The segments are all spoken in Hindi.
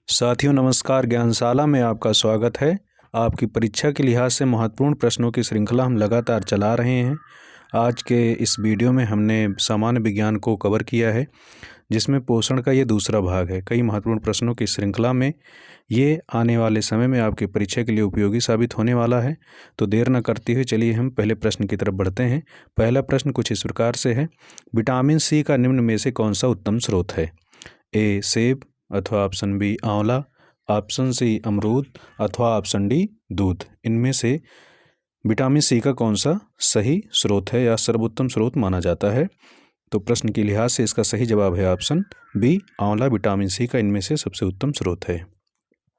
साथियों नमस्कार। ज्ञानशाला में आपका स्वागत है। आपकी परीक्षा के लिहाज से महत्वपूर्ण प्रश्नों की श्रृंखला हम लगातार चला रहे हैं। आज के इस वीडियो में हमने सामान्य विज्ञान को कवर किया है, जिसमें पोषण का ये दूसरा भाग है। कई महत्वपूर्ण प्रश्नों की श्रृंखला में ये आने वाले समय में आपकी परीक्षा के लिए उपयोगी साबित होने वाला है। तो देर न करते हुए चलिए हम पहले प्रश्न की तरफ बढ़ते हैं। पहला प्रश्न कुछ इस प्रकार से है, विटामिन सी का निम्न में से कौन सा उत्तम स्रोत है? ए सेब अथवा ऑप्शन बी आंवला, ऑप्शन सी अमरूद अथवा ऑप्शन डी दूध। इनमें से विटामिन सी का कौन सा सही स्रोत है या सर्वोत्तम स्रोत माना जाता है? तो प्रश्न के लिहाज से इसका सही जवाब है ऑप्शन बी आंवला विटामिन सी का इनमें से सबसे उत्तम स्रोत है।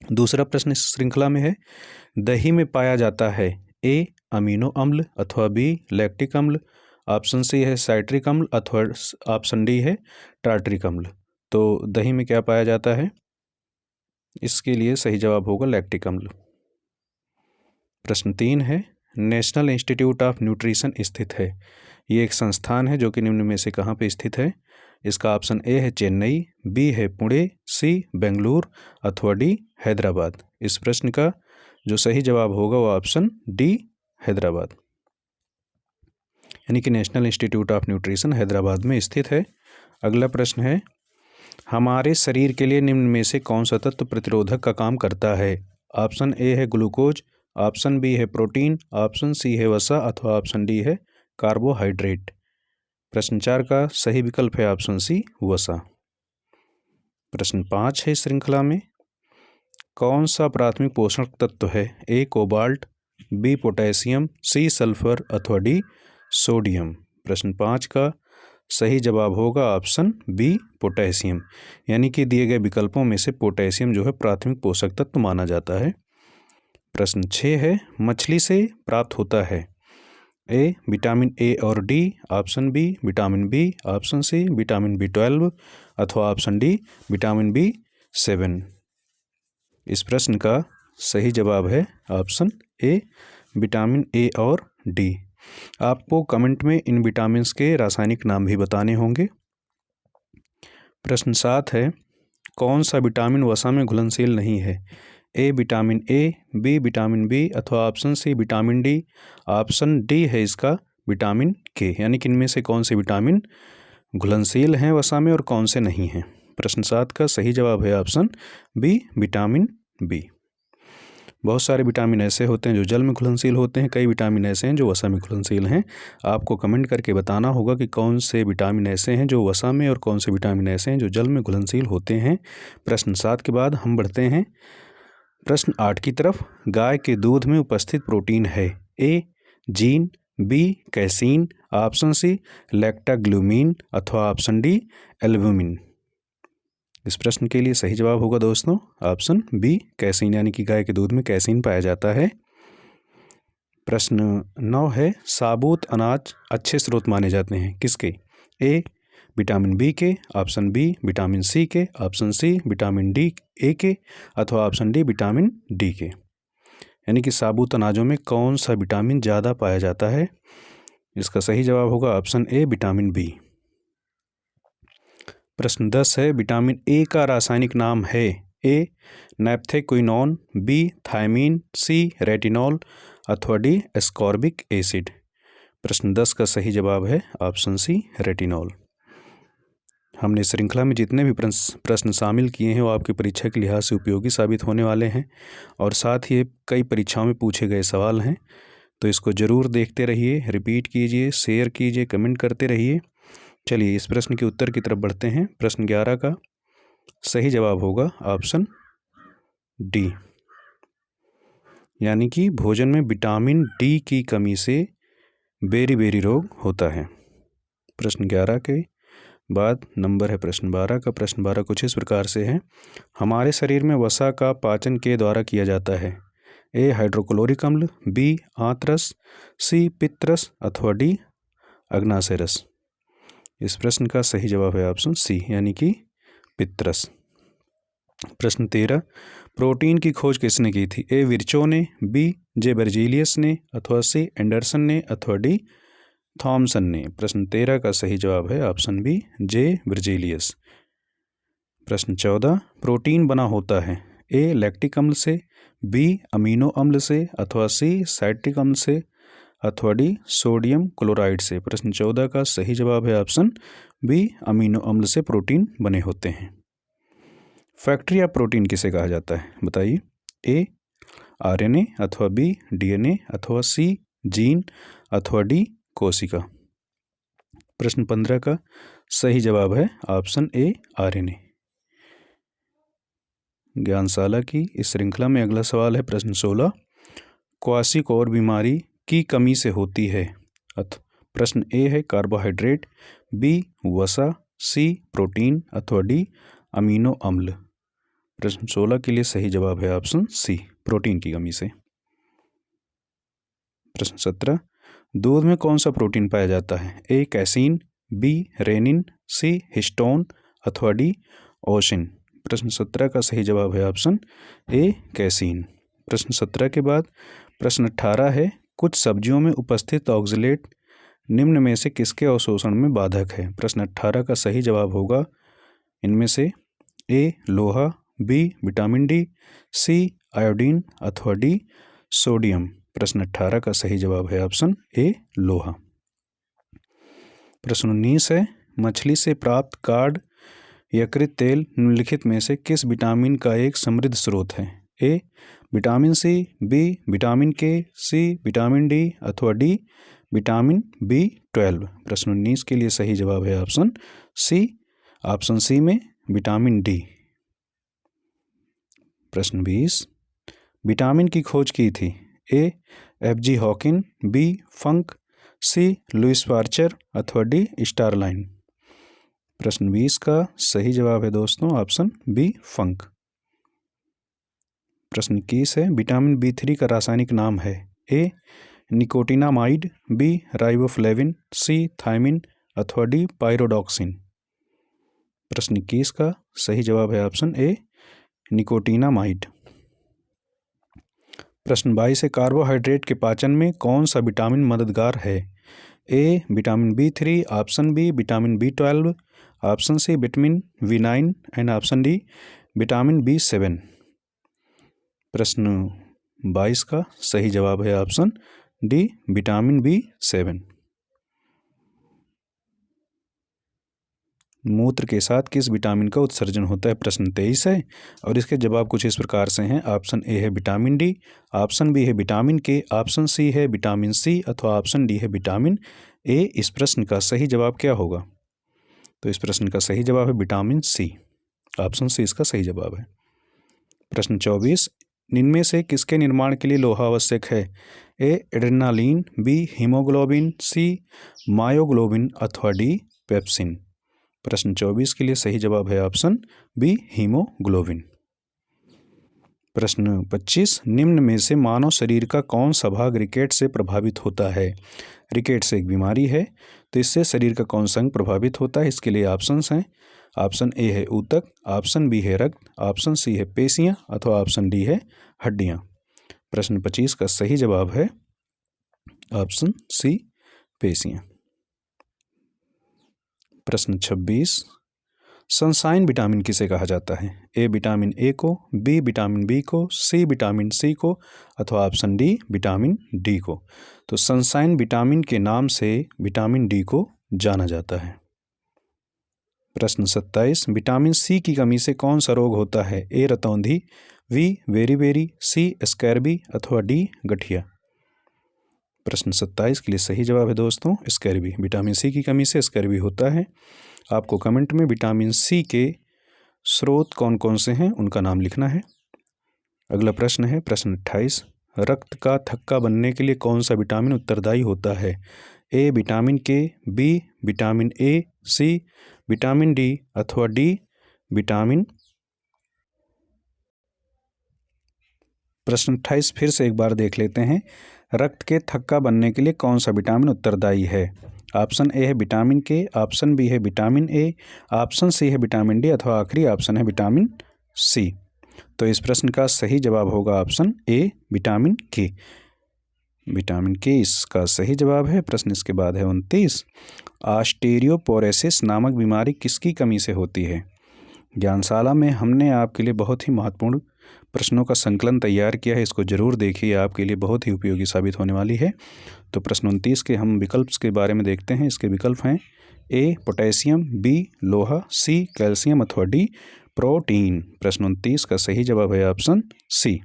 दूसरा प्रश्न इस श्रृंखला में है, दही में पाया जाता है ए अमीनो अम्ल अथवा बी लैक्टिक अम्ल, ऑप्शन सी है साइट्रिक अम्ल अथवा ऑप्शन डी है टार्ट्रिक अम्ल। तो दही में क्या पाया जाता है? इसके लिए सही जवाब होगा लैक्टिक अम्ल। प्रश्न 3 है, नेशनल इंस्टीट्यूट ऑफ न्यूट्रिशन स्थित है। ये एक संस्थान है जो कि निम्न में से कहाँ पे स्थित है? इसका ऑप्शन ए है चेन्नई, बी है पुणे, सी बेंगलुरु अथवा डी हैदराबाद। इस प्रश्न का जो सही जवाब होगा वो ऑप्शन डी हैदराबाद, यानी कि national institute of nutrition Hyderabad में स्थित है। अगला प्रश्न है, हमारे शरीर के लिए निम्न में से कौन सा तत्व प्रतिरोधक का काम करता है? ऑप्शन ए है ग्लूकोज, ऑप्शन बी है प्रोटीन, ऑप्शन सी है वसा अथवा ऑप्शन डी है कार्बोहाइड्रेट। प्रश्न 4 का सही विकल्प है ऑप्शन सी वसा। प्रश्न 5 है इस श्रृंखला में, कौन सा प्राथमिक पोषक तत्व है? A cobalt, B potassium, C sulphur अथवा डी सोडियम। प्रश्न 5 का सही जवाब होगा ऑप्शन बी पोटेशियम, यानी कि दिए गए विकल्पों में से पोटेशियम जो है प्राथमिक पोषक तत्व माना जाता है। प्रश्न 6 है, मछली से प्राप्त होता है ए विटामिन ए और D, option B vitamin B, option C vitamin B12 अथवा ऑप्शन डी विटामिन B7। इस प्रश्न का सही जवाब है ऑप्शन ए विटामिन ए और डी। आपको कमेंट में इन विटामिन्स के रासायनिक नाम भी बताने होंगे। प्रश्न 7 है, कौन सा विटामिन वसा में घुलनशील नहीं है? A vitamin A, B vitamin B अथवा option C vitamin D, option D है इसका विटामिन के, यानी कि इनमें से कौन से विटामिन घुलनशील हैं वसा में और कौन से नहीं हैं? प्रश्न 7 का सही जवाब है ऑप्शन बी विटामिन बी। बहुत सारे विटामिन ऐसे होते हैं जो जल में घुलनशील होते हैं, कई विटामिन ऐसे हैं जो वसा में घुलनशील हैं। आपको कमेंट करके बताना होगा कि कौन से विटामिन ऐसे हैं जो वसा में और कौन से विटामिन ऐसे हैं जो जल में घुलनशील होते हैं। प्रश्न 7 के बाद हम बढ़ते हैं प्रश्न 8 की तरफ। गाय के दूध में उपस्थित प्रोटीन है A zein, B casein, option C lactalbumin अथवा ऑप्शन डी एल्बुमिन। इस प्रश्न के लिए सही जवाब होगा दोस्तों ऑप्शन बी कैसीन, यानी कि गाय के दूध में कैसीन पाया जाता है। प्रश्न 9 है, साबुत अनाज अच्छे स्रोत माने जाते हैं किसके? ए विटामिन बी के, ऑप्शन बी विटामिन सी के, option C vitamin D A के अथवा ऑप्शन डी विटामिन डी के। यानी कि साबुत अनाजों में कौन सा विटामिन ज़्यादा पाया जाता है? इसका सही जवाब होगा ऑप्शन ए विटामिन बी। प्रश्न 10 है, विटामिन ए का रासायनिक नाम है ए नैप्थेक्विनोन, बी थायमीन, सी रेटिनॉल अथवा डी एस्कॉर्बिक एसिड। प्रश्न 10 का सही जवाब है ऑप्शन सी रेटिनॉल। हमने श्रृंखला में जितने भी प्रश्न शामिल किए हैं वो आपकी परीक्षा के लिहाज से उपयोगी साबित होने वाले हैं और साथ ही कई परीक्षाओं में पूछे गए सवाल हैं। तो इसको ज़रूर देखते रहिए, रिपीट कीजिए, शेयर कीजिए, कमेंट करते रहिए। चलिए इस प्रश्न के उत्तर की तरफ बढ़ते हैं। प्रश्न 11 का सही जवाब होगा ऑप्शन डी, यानी कि भोजन में विटामिन डी की कमी से बेरी रोग होता है। प्रश्न 11 के बाद नंबर है प्रश्न 12 का। प्रश्न 12 कुछ इस प्रकार से है, हमारे शरीर में वसा का पाचन के द्वारा किया जाता है ए हाइड्रोक्लोरिक अम्ल, बी आंतरस, सी पित्तरस अथवा डी अग्नाशय रस। इस प्रश्न का सही जवाब है ऑप्शन सी, यानी कि पित्तरस। प्रश्न 13, प्रोटीन की खोज किसने की थी? ए विर्चो ने, बी जे बर्जीलियस ने अथवा सी एंडरसन ने अथवा डी थॉमसन ने। प्रश्न 13 का सही जवाब है ऑप्शन बी जे बर्जीलियस। प्रश्न 14, प्रोटीन बना होता है ए लैक्टिक अम्ल से, बी अमीनो अम्ल से, अथवा सी साइट्रिक अम्ल से, अथवा डी सोडियम क्लोराइड से। प्रश्न 14 का सही जवाब है ऑप्शन बी, अमीनो अम्ल से प्रोटीन बने होते हैं। फैक्ट्री ऑफ प्रोटीन किसे कहा जाता है बताइए। ए आरएनए, अथवा बी डीएनए, अथवा सी जीन, अथवा डी कोशिका। प्रश्न 15 का सही जवाब है ऑप्शन ए आरएनए। ज्ञानशाला की इस श्रृंखला में अगला सवाल है प्रश्न 16, क्वाशियोर बीमारी की कमी से होती है। प्रश्न ए है कार्बोहाइड्रेट, बी वसा, सी प्रोटीन, अथवा डी अमीनो अम्ल। प्रश्न 16 के लिए सही जवाब है ऑप्शन सी, प्रोटीन की कमी से। प्रश्न 17, दूध में कौन सा प्रोटीन पाया जाता है। ए कैसीन, बी रेनिन, सी हिस्टोन, अथवा डी ओशिन। प्रश्न 17 का सही जवाब है ऑप्शन ए कैसीन। प्रश्न 17 के बाद प्रश्न 18 है, कुछ सब्जियों में उपस्थित ऑक्जेलेट निम्न में से किसके अवशोषण में बाधक है। प्रश्न 18 का सही जवाब होगा इनमें से ए लोहा, बी विटामिन डी, सी आयोडीन, अथवा डी सोडियम। प्रश्न 18 का सही जवाब है ऑप्शन ए लोहा। प्रश्न 19 है, मछली से प्राप्त कार्ड यकृत तेल निम्नलिखित में से किस विटामिन का एक समृद्ध स्रोत है। A vitamin C, B vitamin K, C vitamin D, अथवा डी विटामिन B12। प्रश्न 19 के लिए सही जवाब है ऑप्शन सी, ऑप्शन सी में विटामिन डी। प्रश्न 20, विटामिन की खोज की थी। ए F.G. हॉकिन, बी फंक, सी लुइस पार्चर, अथवा डी स्टारलाइन। प्रश्न 20 का सही जवाब है दोस्तों ऑप्शन बी फंक। प्रश्न 21 है, विटामिन B3 का रासायनिक नाम है। ए निकोटिनामाइड, बी राइबोफ्लेविन, सी थायमिन, अथवा डी पायरोडॉक्सिन। प्रश्न 21 का सही जवाब है ऑप्शन ए निकोटिनामाइड। प्रश्न 22 है, कार्बोहाइड्रेट के पाचन में कौन सा विटामिन मददगार है। A vitamin B3, option B vitamin B12, option C vitamin B9 and option D vitamin B7। प्रश्न 22 का सही जवाब है ऑप्शन डी विटामिन B7। मूत्र के साथ किस विटामिन का उत्सर्जन होता है। प्रश्न 23 है और इसके जवाब कुछ इस प्रकार से हैं। ऑप्शन ए है विटामिन डी, ऑप्शन बी है विटामिन के, ऑप्शन सी है विटामिन सी, अथवा ऑप्शन डी है विटामिन ए। इस प्रश्न का सही जवाब क्या होगा। तो इस प्रश्न का सही जवाब है विटामिन सी, ऑप्शन सी इसका सही जवाब है। प्रश्न 24, इनमें से किसके निर्माण के लिए लोहा आवश्यक है। ए एड्रेनालिन, बी हीमोग्लोबिन, सी मायोग्लोबिन, अथवा डी पेप्सिन। प्रश्न 24 के लिए सही जवाब है ऑप्शन बी हीमोग्लोबिन। प्रश्न 25, निम्न में से मानव शरीर का कौन सा भाग रिकेट से प्रभावित होता है। रिकेट से एक बीमारी है, तो इससे शरीर का कौन सा अंग प्रभावित होता है। इसके लिए ऑप्शंस हैं। ऑप्शन ए है ऊतक, ऑप्शन बी है रक्त, ऑप्शन सी है पेशियां, अथवा ऑप्शन डी है हड्डियां। प्रश्न 25 का सही जवाब है ऑप्शन सी पेशियां। प्रश्न 26, सनशाइन विटामिन किसे कहा जाता है। ए विटामिन ए को, बी विटामिन बी को, सी विटामिन सी को, अथवा ऑप्शन डी विटामिन डी को। तो सनशाइन विटामिन के नाम से विटामिन डी को जाना जाता है। प्रश्न 27, विटामिन सी की कमी से कौन सा रोग होता है। ए रतौंधी, बी बेरी, सी स्कैर्बी, अथवा डी गठिया। प्रश्न 27 के लिए सही जवाब है दोस्तों स्कैर्बी। विटामिन सी की कमी से स्कैर्बी होता है। आपको कमेंट में विटामिन सी के स्रोत कौन कौन से हैं उनका नाम लिखना है। अगला प्रश्न है प्रश्न 28, रक्त का थक्का बनने के लिए कौन सा विटामिन उत्तरदायी होता है। A vitamin K, B vitamin A, C vitamin D, अथवा डी विटामिन। प्रश्न 28 फिर से एक बार देख लेते हैं। रक्त के थक्का बनने के लिए कौन सा विटामिन उत्तरदायी है। ऑप्शन ए है विटामिन के, ऑप्शन बी है विटामिन ए, ऑप्शन सी है विटामिन डी, अथवा आखिरी ऑप्शन है विटामिन सी। तो इस प्रश्न का सही जवाब होगा ऑप्शन ए विटामिन के। विटामिन के इसका सही जवाब है। प्रश्न इसके बाद है 29, ऑस्टियोपोरोसिस नामक बीमारी किसकी कमी से होती है। ज्ञानशाला में हमने आपके लिए बहुत ही महत्वपूर्ण प्रश्नों का संकलन तैयार किया है। इसको ज़रूर देखिए, आपके लिए बहुत ही उपयोगी साबित होने वाली है। तो प्रश्न 29 के हम विकल्प के बारे में देखते हैं। इसके विकल्प हैं ए पोटेशियम, बी लोहा, सी कैल्शियम अथवा डी प्रोटीन। प्रश्न 29 का सही जवाब है ऑप्शन सी।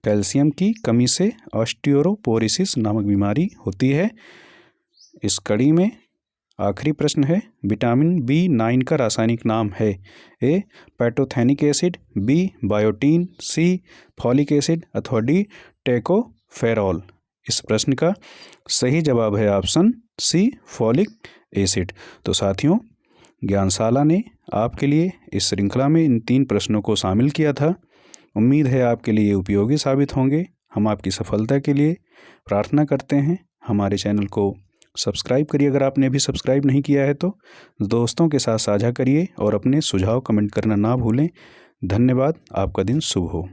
कैल्शियम की कमी से ऑस्टियोपोरोसिस नामक बीमारी होती है। इस कड़ी में आखिरी प्रश्न है, विटामिन B9 का रासायनिक नाम है। ए पैंटोथेनिक एसिड, बी बायोटीन, सी फॉलिक एसिड अथवा डी टेकोफेरॉल। इस प्रश्न का सही जवाब है ऑप्शन सी फॉलिक एसिड। तो साथियों, ज्ञानशाला ने आपके लिए इस श्रृंखला में इन 3 प्रश्नों को शामिल किया था। उम्मीद है आपके लिए उपयोगी साबित होंगे। हम आपकी सफलता के लिए प्रार्थना करते हैं। हमारे चैनल को सब्सक्राइब करिए अगर आपने अभी सब्सक्राइब नहीं किया है तो, दोस्तों के साथ साझा करिए और अपने सुझाव कमेंट करना ना भूलें। धन्यवाद। आपका दिन शुभ हो।